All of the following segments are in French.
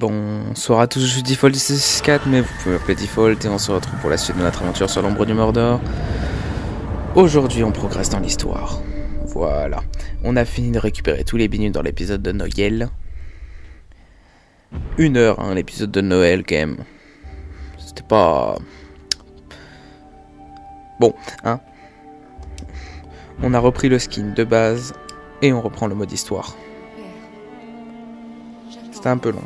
Bonsoir à tous, je suis Default 664, mais vous pouvez m'appeler Default et on se retrouve pour la suite de notre aventure sur l'ombre du Mordor. Aujourd'hui, on progresse dans l'histoire. Voilà. On a fini de récupérer tous les binules dans l'épisode de Noël. 1 heure, hein, l'épisode de Noël, quand même. C'était pas... Bon, hein. On a repris le skin de base et on reprend le mode histoire. C'était un peu long.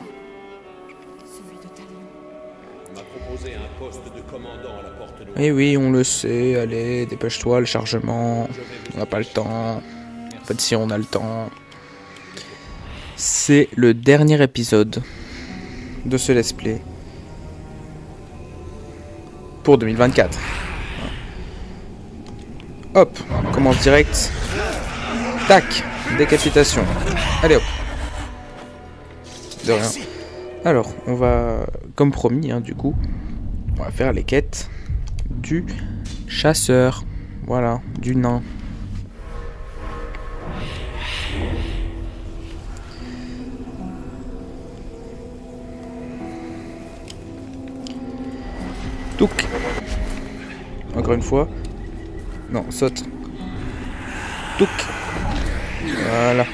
Eh oui, on le sait, allez, dépêche-toi, le chargement, on n'a pas le temps. En fait, si on a le temps. C'est le dernier épisode de ce let's play pour 2024. Hop, on commence direct. Tac, décapitation. Allez hop. De rien. Alors, on va, comme promis, hein, du coup, on va faire les quêtes du chasseur. Voilà, du nain. Touk. Encore une fois. Non, saute. Touk. Voilà.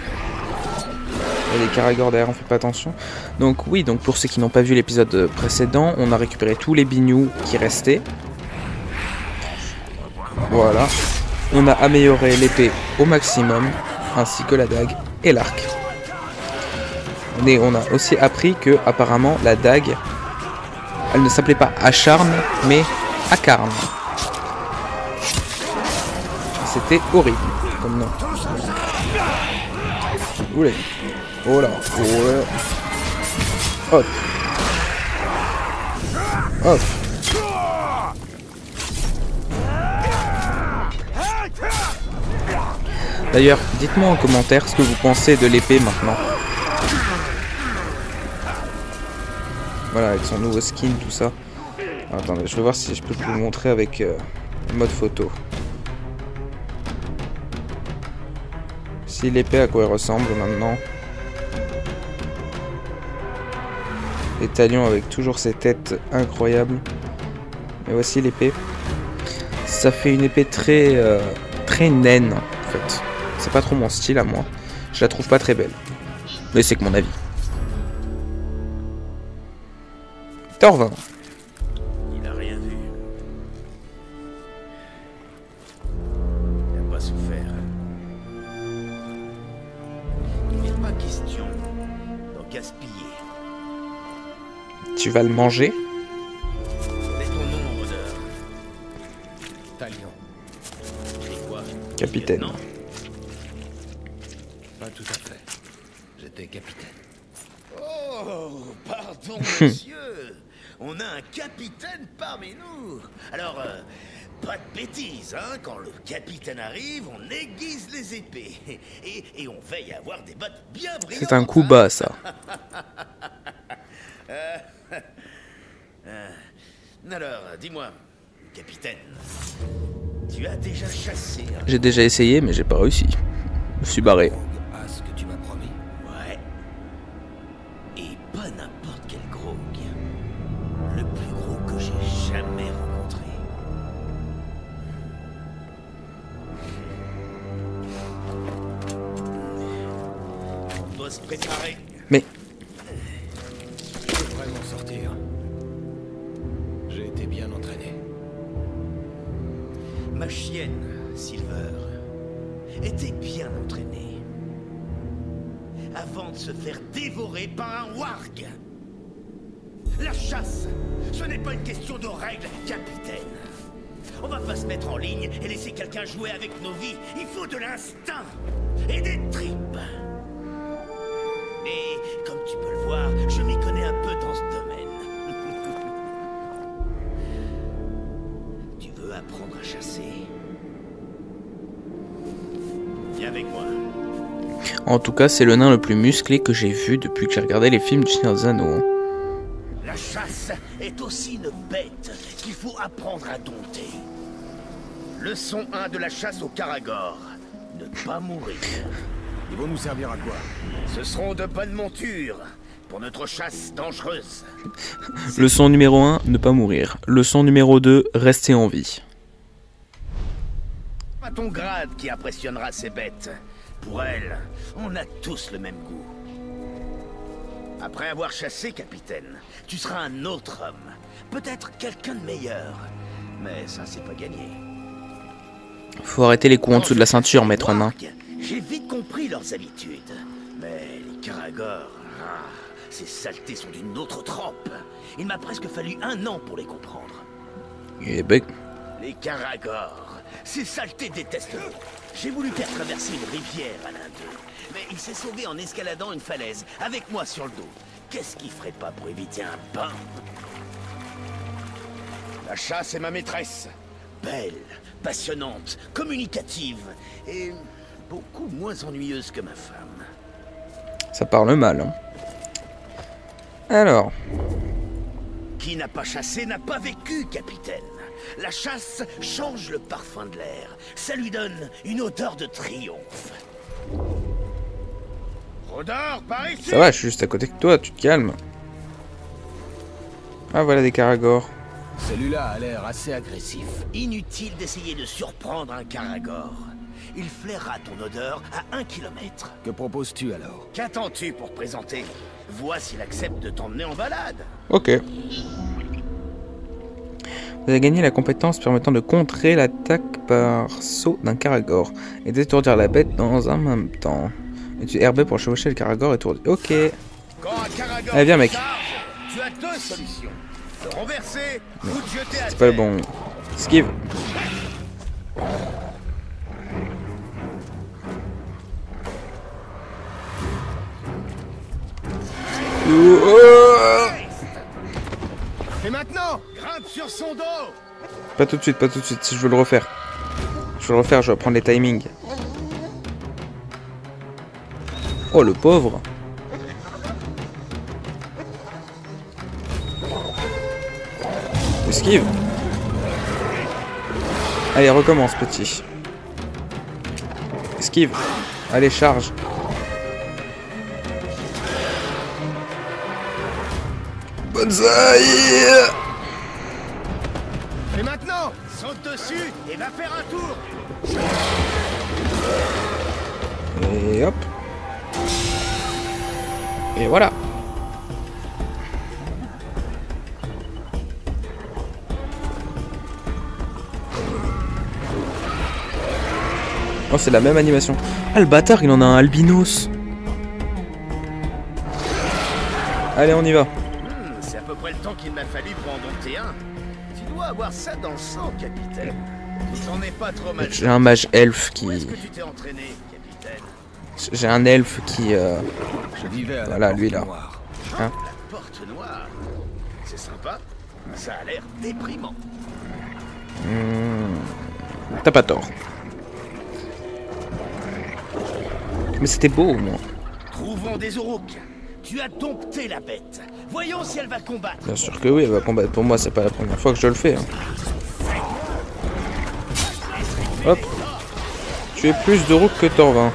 Il y a des caragors derrière, on fait pas attention. Donc oui, donc pour ceux qui n'ont pas vu l'épisode précédent, on a récupéré tous les bignous qui restaient. Voilà. On a amélioré l'épée au maximum, ainsi que la dague et l'arc. Mais on a aussi appris que apparemment la dague, elle ne s'appelait pas Acharne, mais Acarne. C'était horrible comme nom. Oulé. Oh là, oh là. Hop. Hop. D'ailleurs, dites-moi en commentaire ce que vous pensez de l'épée maintenant. Voilà, avec son nouveau skin, tout ça. Attendez, je vais voir si je peux vous le montrer avec mode photo. Si l'épée, à quoi elle ressemble maintenant. Les talions avec toujours ces têtes incroyables. Et voici l'épée. Ça fait une épée très naine, en fait. C'est pas trop mon style à moi. Je la trouve pas très belle. Mais c'est que mon avis. Torvin. Il a rien vu. Il n'a pas souffert. Il n'est pas question d'en gaspiller. Tu vas le manger? Quel est ton nom, rôdeur? Talion. Et quoi? Capitaine. Non. Pas tout à fait. J'étais capitaine. Oh, pardon, monsieur. On a un capitaine parmi nous. Alors, pas de bêtises, hein. Quand le capitaine arrive, on aiguise les épées. Et on veille à avoir des bottes bien brillantes. C'est un coup bas, ça. Alors, dis-moi, capitaine, tu as déjà chassé un... J'ai déjà essayé, mais j'ai pas réussi. Je me suis barré. à ce que tu m'as promis. Ouais. Et pas n'importe quel grog. Le plus gros que j'ai jamais rencontré. On doit se préparer. Mais... Je devrais m'en sortir. J'ai été bien entraîné. Ma chienne, Silver, était bien entraînée. Avant de se faire dévorer par un warg. La chasse, ce n'est pas une question de règles, capitaine. On va pas se mettre en ligne et laisser quelqu'un jouer avec nos vies. Il faut de l'instinct et des tripes. Et comme tu peux le voir, je m'y connais un peu dans ce domaine. Tu veux apprendre à chasser? Viens avec moi. En tout cas, c'est le nain le plus musclé que j'ai vu depuis que j'ai regardé les films du Seigneur des Anneaux. La chasse est aussi une bête qu'il faut apprendre à dompter. Leçon 1 de la chasse au Caragor. Ne pas mourir. Ils vont nous servir à quoi? Ce seront de bonnes montures pour notre chasse dangereuse. Leçon numéro 1, ne pas mourir. Leçon numéro 2, rester en vie. Pas ton grade qui impressionnera ces bêtes. Pour elles, on a tous le même goût. Après avoir chassé, capitaine, tu seras un autre homme. Peut-être quelqu'un de meilleur. Mais ça, c'est pas gagné. Faut arrêter les coups en dessous de la ceinture, maître nain. J'ai vite compris leurs habitudes. Mais les Caragors, ces saletés sont d'une autre trempe. Il m'a presque fallu 1 an pour les comprendre. Eh ben... Les Caragors, ces saletés détestent l'eau. J'ai voulu faire traverser une rivière à l'un d'eux, mais il s'est sauvé en escaladant une falaise, avec moi sur le dos. Qu'est-ce qu'il ferait pas pour éviter un bain? La chasse est ma maîtresse. Belle, passionnante, communicative, et beaucoup moins ennuyeuse que ma femme. Ça parle mal, hein. Alors... Qui n'a pas chassé n'a pas vécu, capitaine. La chasse change le parfum de l'air. Ça lui donne une odeur de triomphe. Rôdeur, par ici! Ça va, je suis juste à côté de toi, tu te calmes. Ah, voilà des Caragors. Celui-là a l'air assez agressif. Inutile d'essayer de surprendre un Caragor. Il flairera ton odeur à 1 kilomètre. Que proposes-tu alors? Qu'attends-tu pour présenter? Vois s'il accepte de t'emmener en balade. Ok. Vous avez gagné la compétence permettant de contrer l'attaque par saut d'un Caragor et d'étourdir la bête dans un même temps. Utilisez RB pour chevaucher le Caragor étourdi. Ok. Quand un Caragor Allez, viens, mec. charge, tu as 2 solutions. Te renverser ou te jeter à C'est pas le terre. bon. Esquive. Et maintenant, grimpe sur son dos. Pas tout de suite, pas tout de suite. Si je veux le refaire. Je veux le refaire, je vais prendre les timings. Oh, le pauvre. Esquive. Allez, recommence, petit. Esquive. Allez, charge. Bonsaï. Et maintenant, saute dessus et va faire un tour. Et hop. Et voilà. Oh, c'est la même animation. Ah, le bâtard, il en a un albinos. Allez, on y va. C'est à peu près le temps qu'il m'a fallu pour en dompter un. Tu dois avoir ça dans le sang, capitaine. J'en ai pas trop mal. J'ai un mage elfe Où est-ce qui... que tu t'es entraîné, capitaine? J'ai un elfe qui... Je vivais à la Voilà, Porte lui, là. Noire. Hein? La porte noire. C'est sympa. Ça a l'air déprimant. T'as pas tort. Mais c'était beau, au moins. Trouvons des Uruk. Tu as dompté la bête. Voyons si elle va combattre. Bien sûr que oui, elle va combattre. Pour moi, c'est pas la première fois que je le fais. Hein. Hop. Tu es plus de route que Torvin.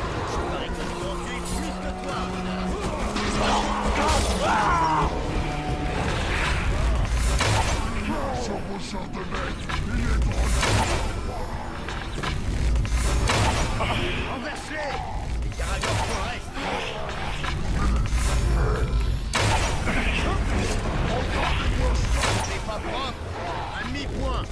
Renverse-les. Les Caragors progressent. C'est pas propre. À demi-point.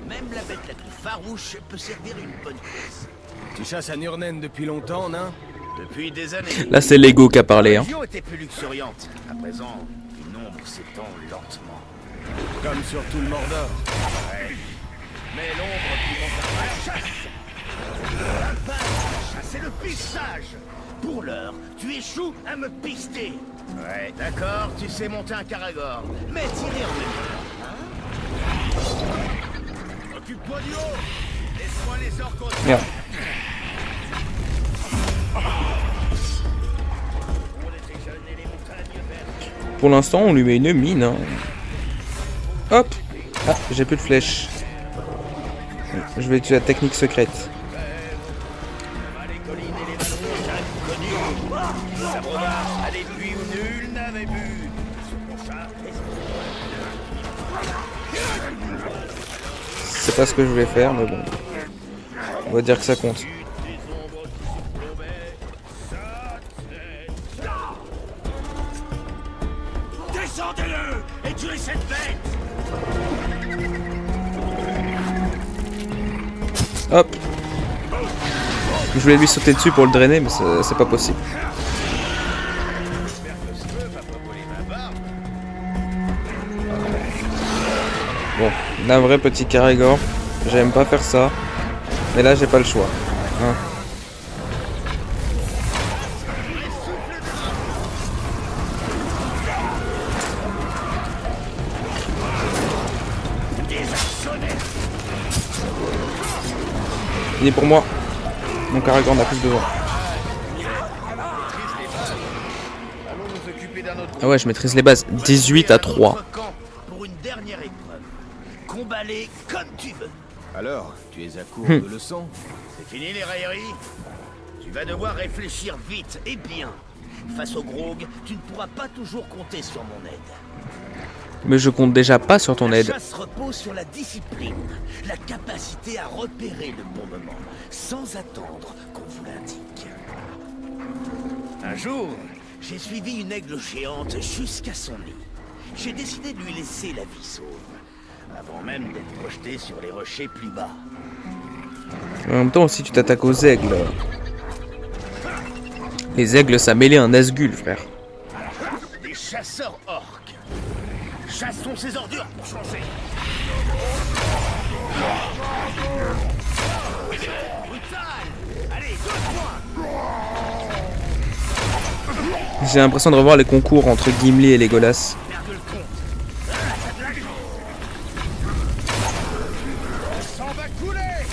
Même la bête la plus farouche peut servir une bonne cause. Tu chasses à Nurnen depuis longtemps, nain? Depuis des années. Là, c'est l'ego qui a parlé. La Hein. région était plus luxuriante. À présent, une ombre s'étend lentement. Comme sur tout le Mordor. Ouais. Mais l'ombre qui monte à la chasse. La base de la chasse, c'est le pistage. Pour l'heure, tu échoues à me pister. Ouais, d'accord, tu sais monter un Caragor. Mais tirer en même temps. Hein? Occupe-toi du haut. Laisse-moi les orques au Merde. Pour les jeunes et les montagnes vertes. Pour l'instant, on lui met une mine. Hein. Hop. Ah, j'ai plus de flèches. Je vais utiliser la technique secrète. Les collines et les vallons, j'ai connu. Sabrevard à des puits où nul n'avait bu. Sur mon chat, C'est pas ce que je voulais faire, mais bon. On va dire que ça compte. Descendez-le et tuez cette bête. Hop. Je voulais lui sauter dessus pour le drainer, mais c'est pas possible. Bon, un vrai petit Caragor. J'aime pas faire ça. Mais là, j'ai pas le choix. Hein. Il est pour moi. Mon Caragor n'a plus besoin. Ah ouais, je maîtrise les bases. 18 à 3. Pour une dernière épreuve. Combat-les comme tu veux. Alors, tu es à court de leçons? C'est fini les railleries. Tu vas devoir réfléchir vite et bien. Face au Grog, tu ne pourras pas toujours compter sur mon aide. Mais je compte déjà pas sur ton aide. La chasse repose sur la discipline, la capacité à repérer le bon moment, sans attendre qu'on vous l'indique. Un jour, j'ai suivi une aigle géante jusqu'à son nid. J'ai décidé de lui laisser la vie sauve, avant même d'être projeté sur les rochers plus bas. En même temps, si tu t'attaques aux aigles... Les aigles, ça mêlait un Nazgûl, frère. Des chasseurs orques. Chassons ces ordures pour changer. Brutal. Allez, 2 points. J'ai l'impression de revoir les concours entre Gimli et Legolas. Merde le compte. Le sang va couler.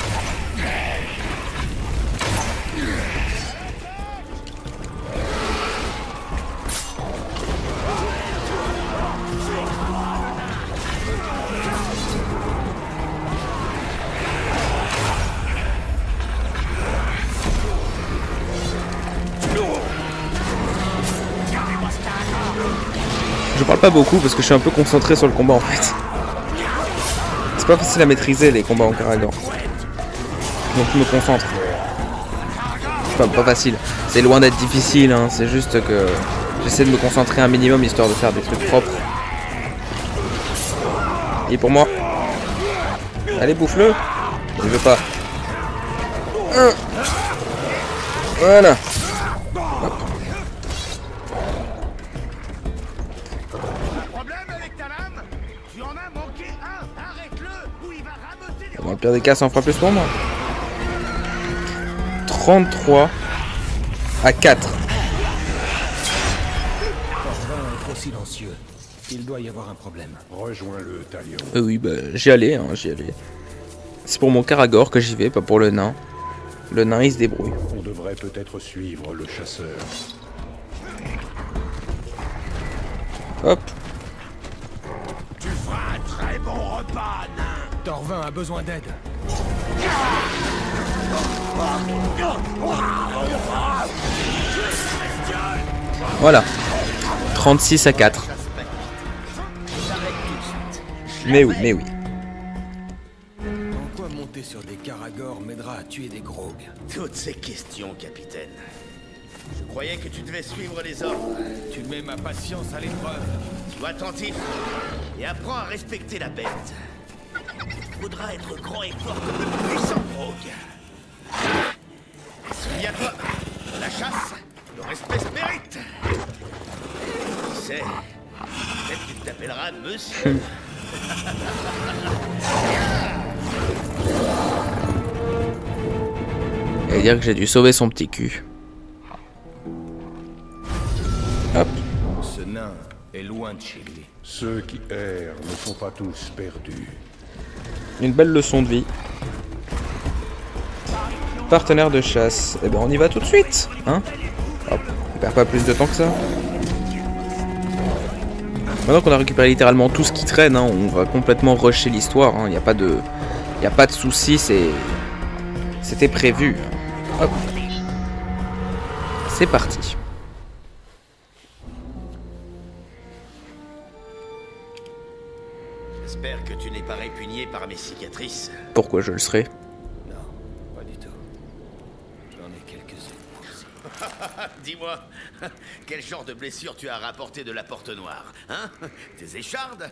Je parle pas beaucoup parce que je suis un peu concentré sur le combat en fait. C'est pas facile à maîtriser les combats en Caragor. Donc je me concentre. Enfin, pas facile. C'est loin d'être difficile, hein. C'est juste que j'essaie de me concentrer un minimum histoire de faire des trucs propres. Et pour moi. Allez, bouffe-le. Je veux pas. Voilà. Dans le pire des cas, ça en fera plus pour moi. 33 à 4. Torvin est trop silencieux. Il doit y avoir un problème. Rejoins-le, Talion. Oui, bah j'y allais, hein, j'y allais. C'est pour mon Caragor que j'y vais, pas pour le nain. Le nain, il se débrouille. On devrait peut-être suivre le chasseur. Hop. Tu feras un très bon repas, nain. Torvin a besoin d'aide. Voilà. 36 à 4. Mais oui, mais oui. En quoi monter sur des Caragor m'aidera à tuer des Grog? Toutes ces questions, capitaine. Je croyais que tu devais suivre les ordres. Tu mets ma patience à l'épreuve. Sois attentif et apprends à respecter la bête. Faudra être grand et fort comme le puissant Grog. Souviens-toi, la chasse, le respect se mérite. Qui sait, peut-être qu'il t'appellera monsieur. Et dire que j'ai dû sauver son petit cul. Hop. Ce nain est loin de chez lui. Ceux qui errent ne sont pas tous perdus. Une belle leçon de vie. Partenaire de chasse. Eh ben on y va tout de suite, hein. Hop. On perd pas plus de temps que ça. Maintenant qu'on a récupéré littéralement tout ce qui traîne, hein, on va complètement rusher l'histoire. Il n'y a pas Y a pas de souci, c'était prévu. Hop. C'est parti. J'espère que tu n'es pas répugné par mes cicatrices. Pourquoi je le serais? Non, pas du tout. J'en ai quelques-unes aussi. Dis-moi, quel genre de blessure tu as rapporté de la Porte Noire, hein? Tes échardes?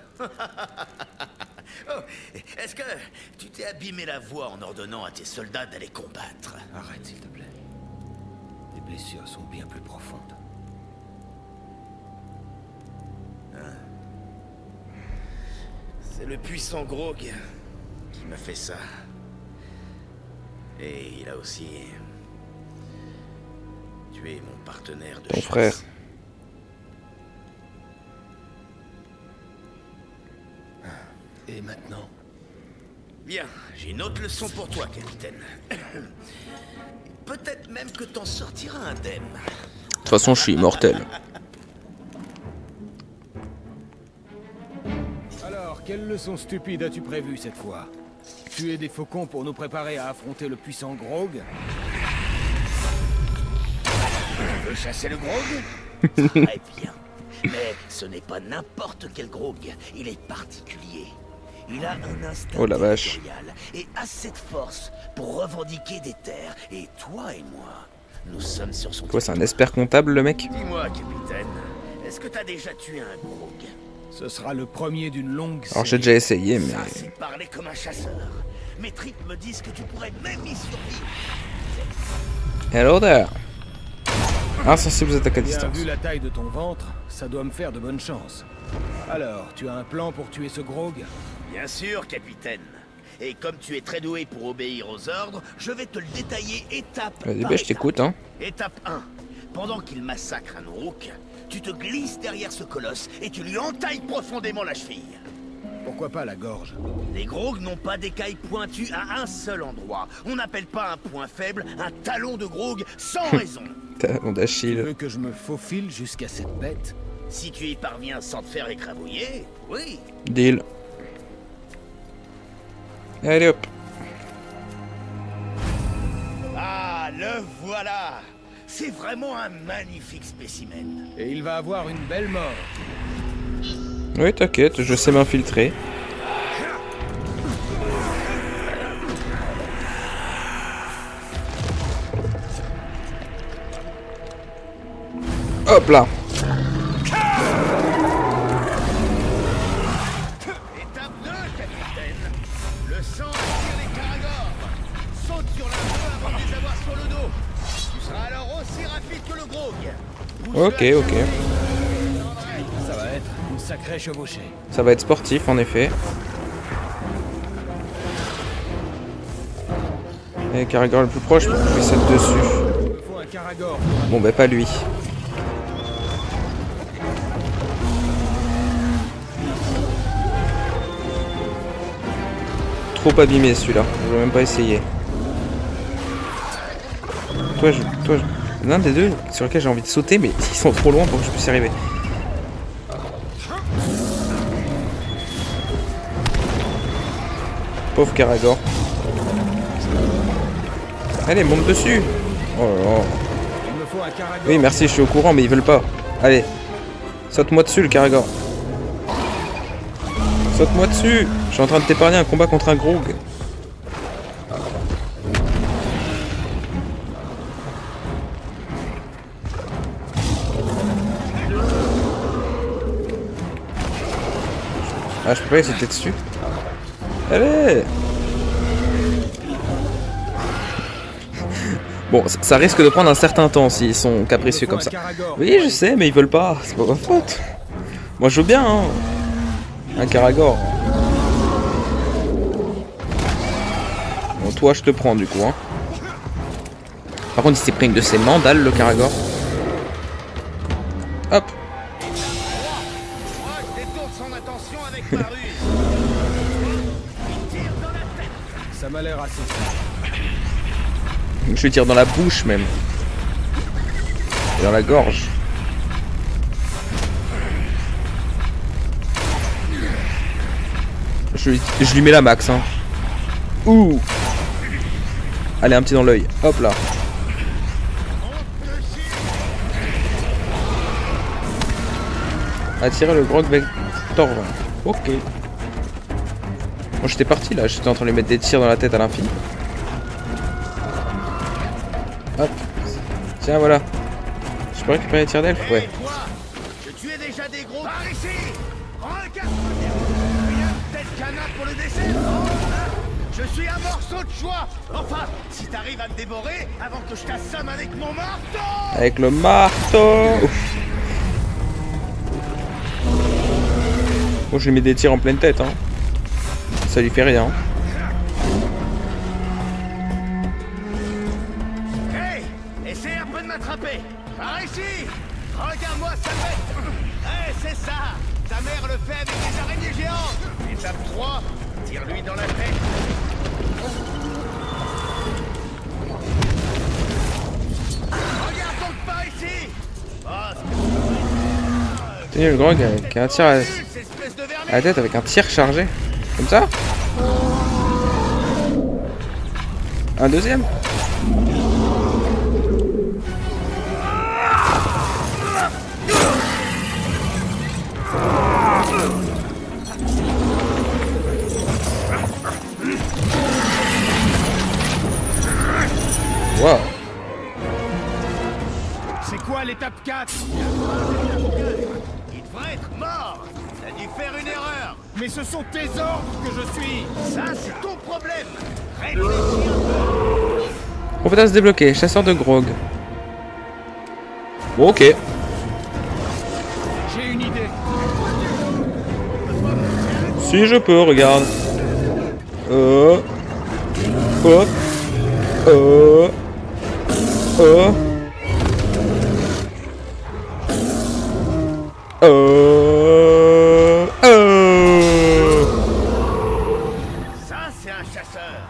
Oh, est-ce que tu t'es abîmé la voix en ordonnant à tes soldats d'aller combattre? Arrête, s'il te plaît. Les blessures sont bien plus profondes. C'est le puissant Grog qui m'a fait ça. Et il a aussi tué mon partenaire de Ton chasse. frère. Et maintenant? Bien, j'ai une autre leçon pour toi, capitaine. Peut-être même que t'en sortiras indemne. De toute façon, je suis immortel. Alors, quelle leçon stupide as-tu prévue cette fois? Tuer des faucons pour nous préparer à affronter le puissant Grog? Tu veux chasser le Grog? Très bien. Mais ce n'est pas n'importe quel Grog. Il est particulier. Il a un instinct Oh la vache. territorial et assez de force pour revendiquer des terres. Et toi et moi, nous sommes sur son Quoi, c'est un expert comptable, le mec? Dis-moi, capitaine, est-ce que t'as déjà tué un Grog? Ce sera le premier d'une longue Alors, j'ai série. déjà essayé, mais... Ça, c'est parler comme un chasseur. Mes tripes me disent que tu pourrais même y survivre. Hello there. Insensible aux attaques à Bien distance. vu la taille de ton ventre, ça doit me faire de bonnes chances. Alors, tu as un plan pour tuer ce Grog? Bien sûr, capitaine. Et comme tu es très doué pour obéir aux ordres, je vais te le détailler étape Vas-y, par bah, je étape. t'écoute, hein. Étape 1. Pendant qu'il massacre un Uruk, tu te glisses derrière ce colosse et tu lui entailles profondément la cheville. Pourquoi pas la gorge? Les Grogs n'ont pas d'écailles pointues à un seul endroit. On n'appelle pas un point faible un talon de Grog sans raison. Talon Tu d'Achille. veux que je me faufile jusqu'à cette bête? Si tu y parviens sans te faire écrabouiller, oui. Deal. Allez hop. Ah, le voilà. C'est vraiment un magnifique spécimen. Et il va avoir une belle mort. Oui, t'inquiète, je sais m'infiltrer. Hop là. Étape 2, capitaine. Le sang attire les caragors. Saute sur la queue avant de les avoir sur le dos. Tu seras alors aussi rapide que le Grog. Ok, ok. Ça va être une sacrée chevauchée. Ça va être sportif, en effet. Et Caragor le plus proche, je vais sauter dessus. Il me faut un caragor. Bon, bah pas lui. Trop abîmé celui-là, je vais même pas essayer. L'un des deux sur lequel j'ai envie de sauter, mais ils sont trop loin pour que je puisse y arriver. Pauvre Caragor. Allez, monte dessus. Oh là là. Il me faut un caragor. Oui, merci, je suis au courant, mais ils veulent pas. Allez, saute-moi dessus, le Caragor. Saute-moi dessus. Je suis en train de t'épargner un combat contre un Grog. Ah, je peux pas les sauter dessus. Allez. Bon, ça risque de prendre un certain temps s'ils sont capricieux comme ça. Oui, je sais, mais ils veulent pas. C'est pas ma faute. Moi, je veux bien, hein. Un Caragor. Bon, toi, je te prends, du coup, hein. Par contre, il s'est pris une de ses mandales, le Caragor. Hop. Moi, je détourne son attention avec ma ruse. Il tire dans la tête. Ça m'a l'air assez simple. Je lui tire dans la bouche, même. Et dans la gorge. Je lui mets la max, hein. Ouh. Allez, un petit dans l'œil. Hop là. Attirer le Grog Vector 20. Ok. Bon, j'étais parti là, j'étais en train de lui mettre des tirs dans la tête à l'infini. Hop. Tiens, voilà. Je peux récupérer les tirs d'elfe? Ouais. Toi, je tuais déjà des gros par ici. Regarde-moi bien. Peut-être canard pour le dessert, non? Je suis un morceau de choix. Enfin, si t'arrives à me dévorer avant que je t'assomme avec mon marteau. Avec le marteau. Ouf. Bon, je lui mets des tirs en pleine tête, hein. Ça lui fait rien. Hey, essaye un peu de m'attraper. Par ici. Regarde-moi sa bête. Hey, c'est ça. Ta mère le fait avec des araignées géantes. Étape 3. Tire-lui dans la tête. Regarde donc par ici. Tenez le Grog avec un tir à la tête avec un tir chargé. Comme ça. Un deuxième. Wow. C'est quoi l'étape 4? Il devrait être mort. T'as dû faire une erreur. Mais ce sont tes ordres que je suis. Ça, c'est ton problème. Réfléchis un peu. Compétence débloquée, chasseur de Grog. Bon, ok. J'ai une idée. Si je peux, regarde. Hop. Ça, c'est un chasseur.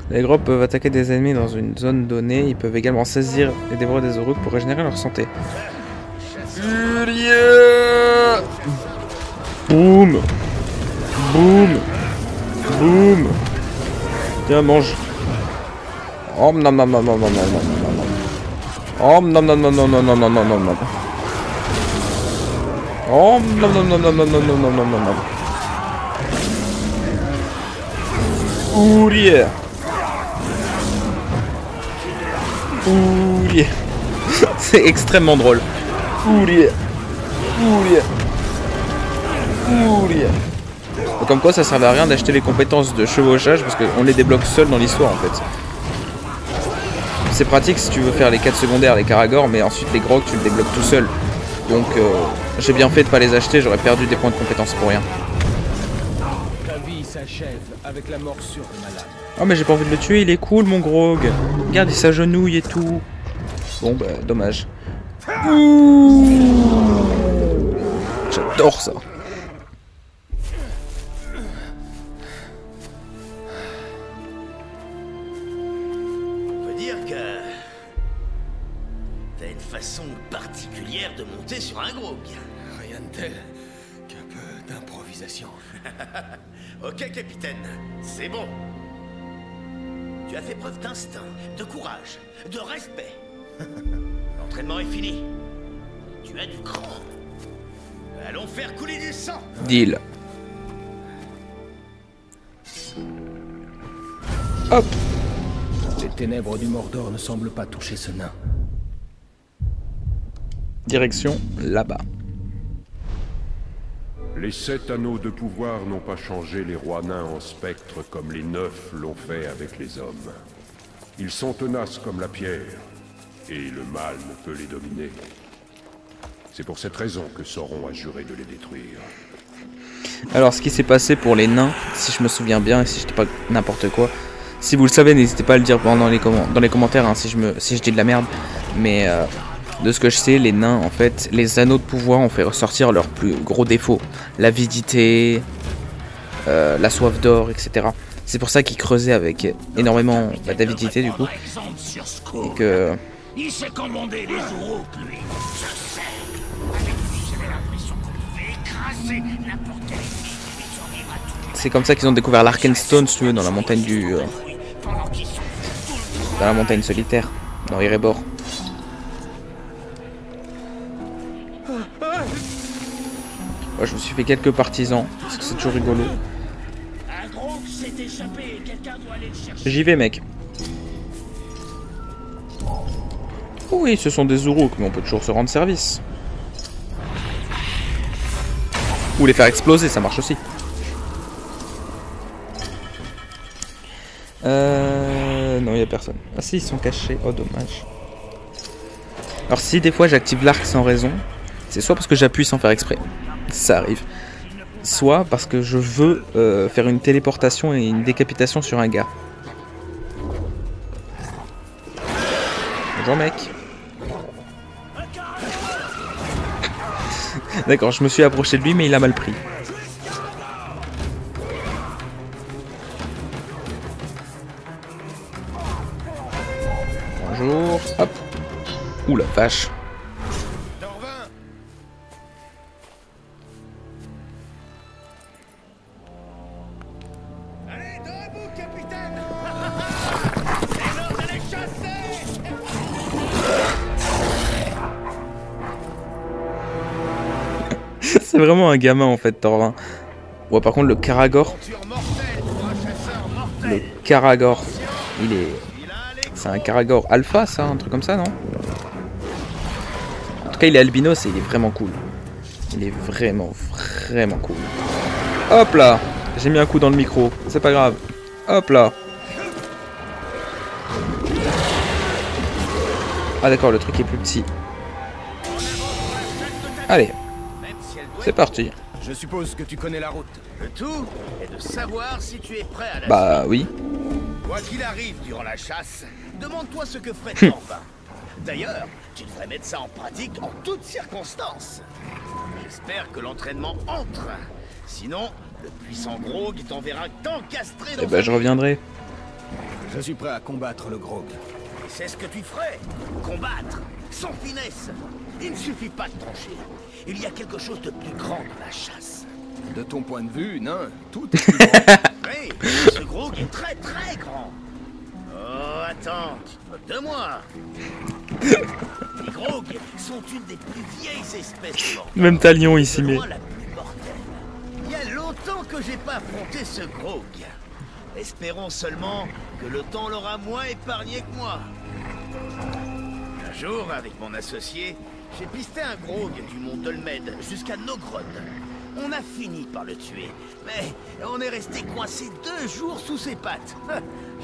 Les Grog peuvent attaquer des ennemis dans une zone donnée. Ils peuvent également saisir et dévorer des Auruks pour régénérer leur santé. Boum. Boum. Boum. Tiens, mange. Oh, nom nom nom nom nom nom nom. Oh, nom nom nom nom nom nom nom nom nom nom. Oh, nom nom nom nom nom nom nom nom nom nom. Ouh, yeah. Ouh, yeah. C'est extrêmement drôle. Ouh, yeah. Ouh, yeah. Ouh, yeah. Comme quoi ça servait à rien d'acheter les compétences de chevauchage parce qu'on les débloque seul dans l'histoire en fait. C'est pratique si tu veux faire les quêtes secondaires, les Karagor, mais ensuite les Grog tu le débloques tout seul. Donc j'ai bien fait de pas les acheter, j'aurais perdu des points de compétences pour rien. Ta vie s'achève avec la morsure de malade. Oh mais j'ai pas envie de le tuer, il est cool mon Grog. Regarde il s'agenouille et tout. Bon bah dommage. J'adore ça. Particulière de monter sur un Grog. Rien de tel qu'un peu d'improvisation. Ok, capitaine, c'est bon. Tu as fait preuve d'instinct, de courage, de respect. L'entraînement est fini. Tu as du cran. Allons faire couler du sang. Deal. Hop. Les ténèbres du Mordor ne semblent pas toucher ce nain. Direction là-bas. Les 7 anneaux de pouvoir n'ont pas changé les rois nains en spectres comme les 9 l'ont fait avec les hommes. Ils sont tenaces comme la pierre, et le mal ne peut les dominer. C'est pour cette raison que Sauron a juré de les détruire. Alors ce qui s'est passé pour les nains, si je me souviens bien et si je dis pas n'importe quoi, si vous le savez n'hésitez pas à le dire dans les commentaires hein, si je dis de la merde, mais de ce que je sais, les nains en fait, les anneaux de pouvoir ont fait ressortir leurs plus gros défauts, l'avidité, la soif d'or, etc. C'est pour ça qu'ils creusaient avec énormément d'avidité du coup, et que... Il s'est commandé les Auruks, lui. Je sais. Avec lui, j'avais l'impression qu'on pouvait écraser n'importe quel ennemi qui survivre à tout. C'est comme ça qu'ils ont découvert l'Arkenstone, si tu veux, dans la montagne du... dans la montagne solitaire, dans Erebor. Ouais, je me suis fait quelques partisans, parce que c'est toujours rigolo. J'y vais, mec. Oui, ce sont des Uruk, mais on peut toujours se rendre service. Ou les faire exploser, ça marche aussi. Non, il n'y a personne. Ah si, ils sont cachés. Oh, dommage. Alors si des fois j'active l'arc sans raison, c'est soit parce que j'appuie sans faire exprès. Ça arrive. Soit parce que je veux faire une téléportation et une décapitation sur un gars. Bonjour, mec. D'accord, je me suis approché de lui, mais il a mal pris. Bonjour. Hop. Ouh la vache. Allez, debout, capitaine. C'est l'heure d'aller chasser. C'est vraiment un gamin en fait, Torvin. Ouais, par contre, le Karagor. Le Karagor. Il est. C'est un Karagor alpha, ça, un truc comme ça, non? En tout cas, il est albinos et il est vraiment cool. Il est vraiment, vraiment cool. Hop là! J'ai mis un coup dans le micro, c'est pas grave. Hop là! Ah d'accord, le truc est plus petit. Allez, c'est parti. Je suppose que tu connais la route. Le tout est de savoir si tu es prêt à la Bah oui. Quoi qu'il arrive durant la chasse, demande-toi ce que ferait Torvin. D'ailleurs, tu devrais mettre ça en pratique en toutes circonstances. J'espère que l'entraînement entre. Sinon, le puissant Grog t'enverra t'encastrer dans Eh ben je reviendrai. Je suis prêt à combattre le Grog. Et c'est ce que tu ferais. Combattre, sans finesse. Il ne suffit pas de trancher. Il y a quelque chose de plus grand dans la chasse. De ton point de vue, nain, tout est plus grand. Oui, ce Grog est très très grand. Oh, attends, tu te moques de moi. Les Grog sont une des plus vieilles espèces mortes. Même Talion ici, mais... La plus mortelle. Il y a longtemps que j'ai pas affronté ce Grog. Espérons seulement que le temps l'aura moins épargné que moi. Un jour, avec mon associé, j'ai pisté un Grog du mont Dolmed jusqu'à Nogrod. On a fini par le tuer, mais on est resté coincé 2 jours sous ses pattes.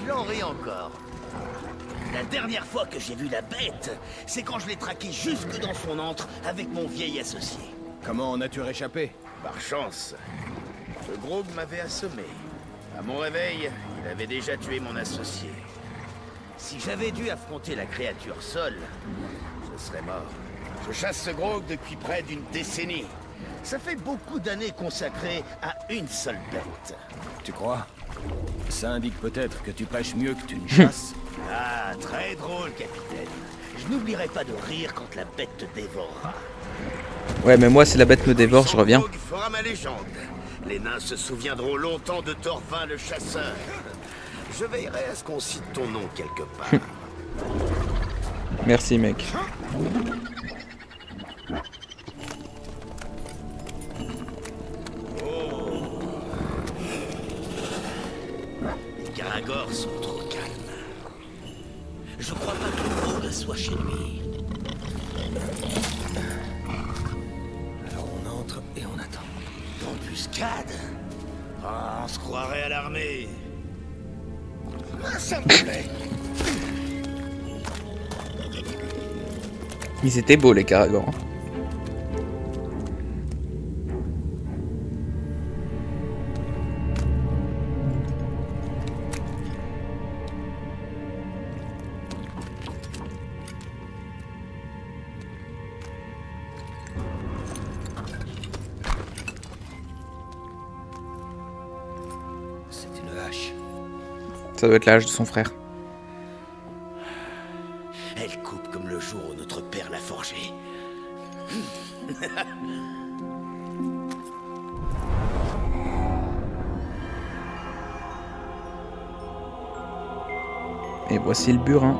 J'en ris encore. La dernière fois que j'ai vu la bête, c'est quand je l'ai traqué jusque dans son antre avec mon vieil associé. Comment en as-tu réchappé? Par chance, le Grog m'avait assommé. À mon réveil, il avait déjà tué mon associé. Si j'avais dû affronter la créature seule, je serais mort. Je chasse ce Grog depuis près d'une décennie. Ça fait beaucoup d'années consacrées à une seule bête. Tu crois? Ça indique peut-être que tu pêches mieux que tu ne chasses. Ah, très drôle, capitaine. Je n'oublierai pas de rire quand la bête te dévorera. Ouais, mais moi, si la bête me dévore, je reviens. Grog fera ma légende. Les nains se souviendront longtemps de Torvin le chasseur. Je veillerai à ce qu'on cite ton nom quelque part. Merci, mec. Les Karagors sont trop calmes. Je crois pas que le Grog soit chez lui. Alors on entre et on attend. Embuscade? Ah, on se croirait à l'armée. Ah, ça me plaît. Ils étaient beaux, les Karagors. C'est une hache. Ça doit être l'âge de son frère. Elle coupe comme le jour où notre père l'a forgée. Et voici le burin.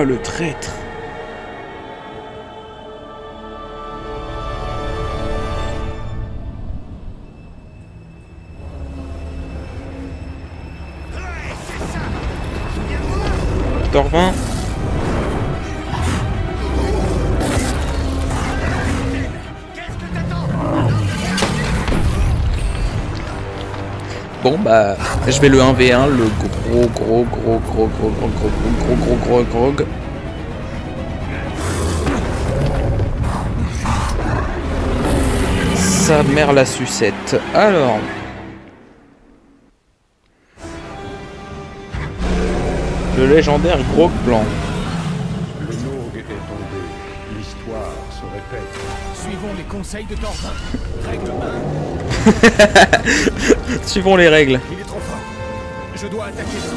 Oh le traître! Torvin. Bon bah je vais le 1v1, le gros. Sa mère la sucette. Alors. Le légendaire Grog blanc. Le Nourg est tombé. L'histoire se répète. Suivons les conseils de Torvin. Règlement. Suivons les règles. Il est trop fort. Je dois attaquer ce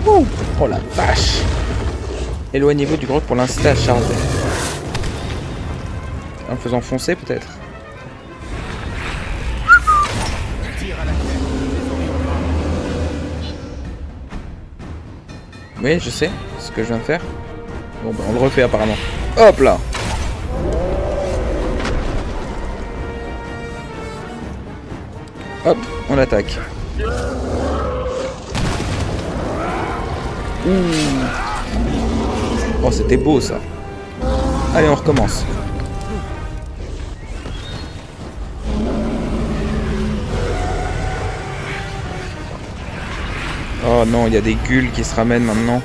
moment. Ouh. Oh la vache. Éloignez-vous du Grog pour l'inciter à charger. En le faisant foncer peut-être. Tire à la tête. Oui, je sais ce que je viens de faire. Bon, bah, on le refait apparemment. Hop là. Hop, on attaque. Ouh. Oh, c'était beau ça. Allez, on recommence. Oh non, il y a des gueules qui se ramènent maintenant.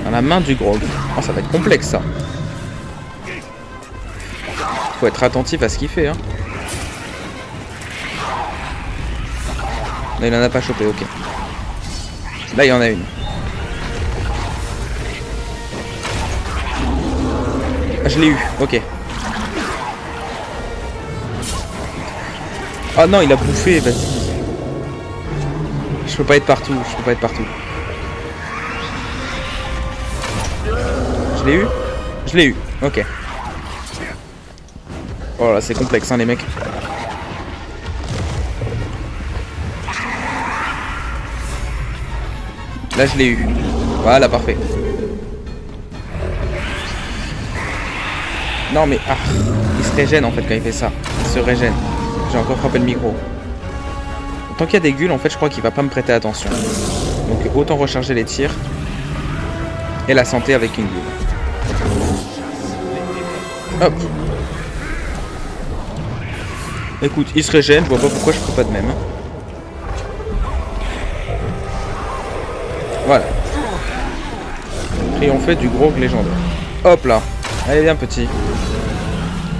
Dans la main du Grog. Oh, ça va être complexe ça. Faut être attentif à ce qu'il fait, hein. Là, il en a pas chopé, ok. Là, il y en a une. Ah, je l'ai eu, ok. Ah non, il a bouffé, vas-y. Je peux pas être partout, je peux pas être partout. Je l'ai eu? Je l'ai eu, ok. Oh là, c'est complexe, hein, les mecs. Là, je l'ai eu. Voilà, parfait. Non, mais... Ah, il se régène, en fait, quand il fait ça. Il se régène. J'ai encore frappé le micro. Tant qu'il y a des gueules, en fait, je crois qu'il va pas me prêter attention. Donc, autant recharger les tirs. Et la santé avec une gueule. Hop. Écoute, il se régène, je vois pas pourquoi je ferais pas de même. Voilà. Triompher du Grog légendaire. Hop là. Allez, viens, petit.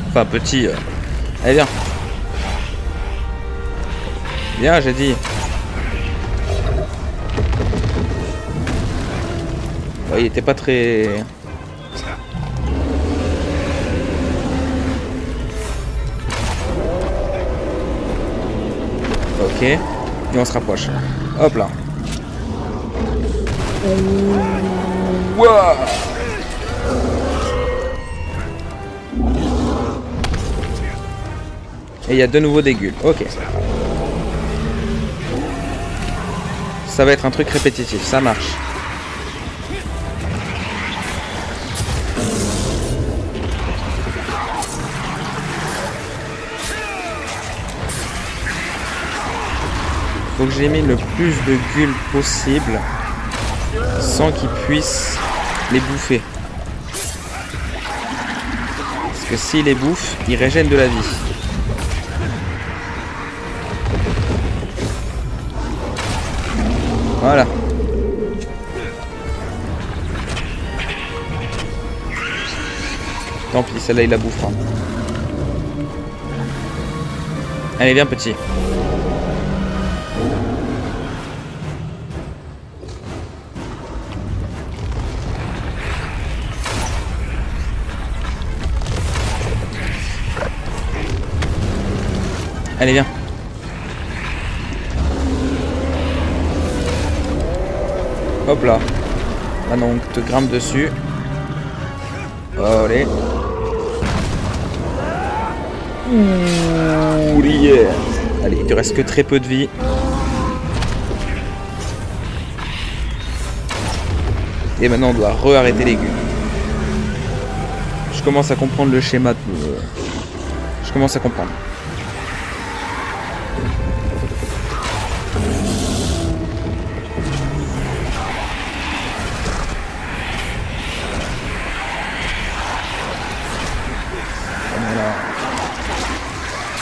Enfin, petit. Allez, viens. Viens, j'ai dit. Ouais, il était pas très... Ok. Et on se rapproche. Hop là. Wow. Et il y a de nouveau des gueules. Ok. Ça va être un truc répétitif. Ça marche. Donc j'ai mis le plus de ghouls possible sans qu'ils puissent les bouffer. Parce que s'ils les bouffent, ils régènent de la vie. Voilà. Tant pis, celle-là il la bouffera. Allez, viens petit. Allez, viens. Hop là. Maintenant, on te grimpe dessus. Allez. Ouh, yeah. Allez, il te reste que très peu de vie. Et maintenant, on doit re-arrêter les ghouls. Je commence à comprendre le schéma. Je commence à comprendre.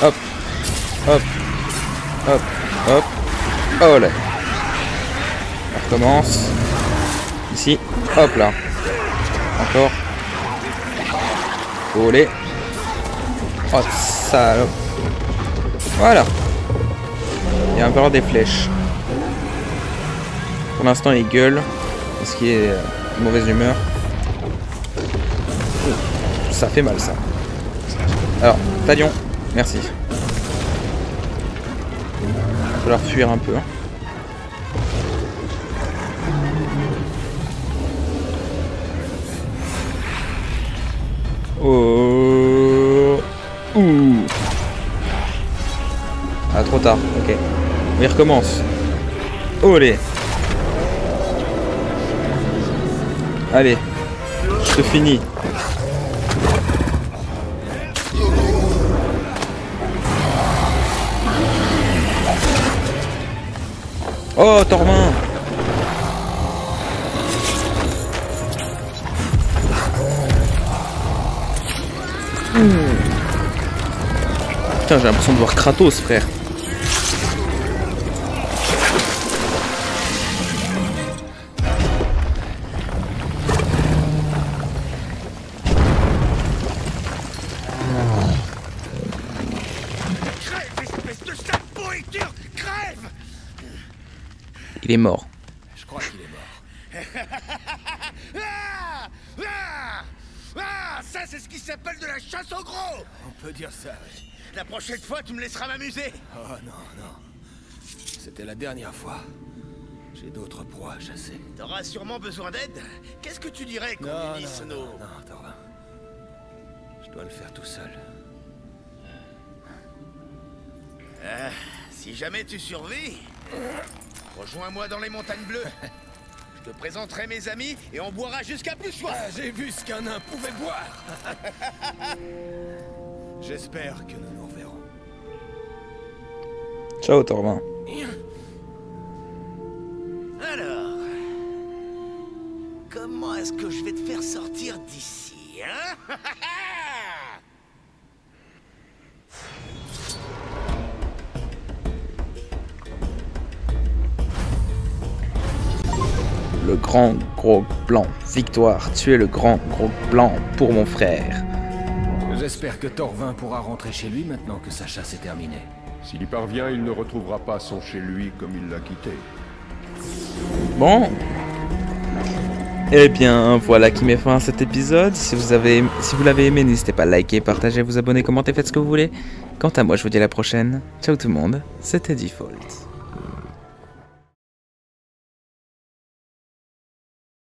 Hop, hop, hop, hop, oh là. On recommence. Ici, hop là. Encore. Olé. Oh, salope. Voilà. Il y a encore des flèches. Pour l'instant, il gueule. Parce qu'il est de mauvaise humeur. Ça fait mal, ça. Alors, Talion. Merci. Il va falloir fuir un peu. Oh. Ouh. Ah, trop tard. Ok. On y recommence. Olé. Allez. Je te finis. Oh, Tormin! Putain, j'ai l'impression de voir Kratos, frère. Il est mort. Je crois qu'il est mort. Ça, c'est ce qui s'appelle de la chasse au gros. On peut dire ça, oui. La prochaine fois, tu me laisseras m'amuser. Oh non, non. C'était la dernière fois. J'ai d'autres proies à chasser. T'auras sûrement besoin d'aide. Qu'est-ce que tu dirais qu'on unisse nos... Non, Torvin. Je dois le faire tout seul. Si jamais tu survis, rejoins-moi dans les montagnes bleues. Je te présenterai mes amis et on boira jusqu'à plus soif. J'ai vu ce qu'un nain pouvait boire. J'espère que nous nous reverrons. Ciao, Torvin. Alors, comment est-ce que je vais te faire sortir d'ici, hein? Le grand gros plan. Victoire, tu es le grand gros plan pour mon frère. J'espère que Torvin pourra rentrer chez lui maintenant que sa chasse est terminée. S'il y parvient, il ne retrouvera pas son chez lui comme il l'a quitté. Bon. Eh bien, voilà qui met fin à cet épisode. Si vous l'avez aimé, n'hésitez pas à liker, partager, vous abonner, commenter, faites ce que vous voulez. Quant à moi, je vous dis à la prochaine. Ciao tout le monde, c'était Default.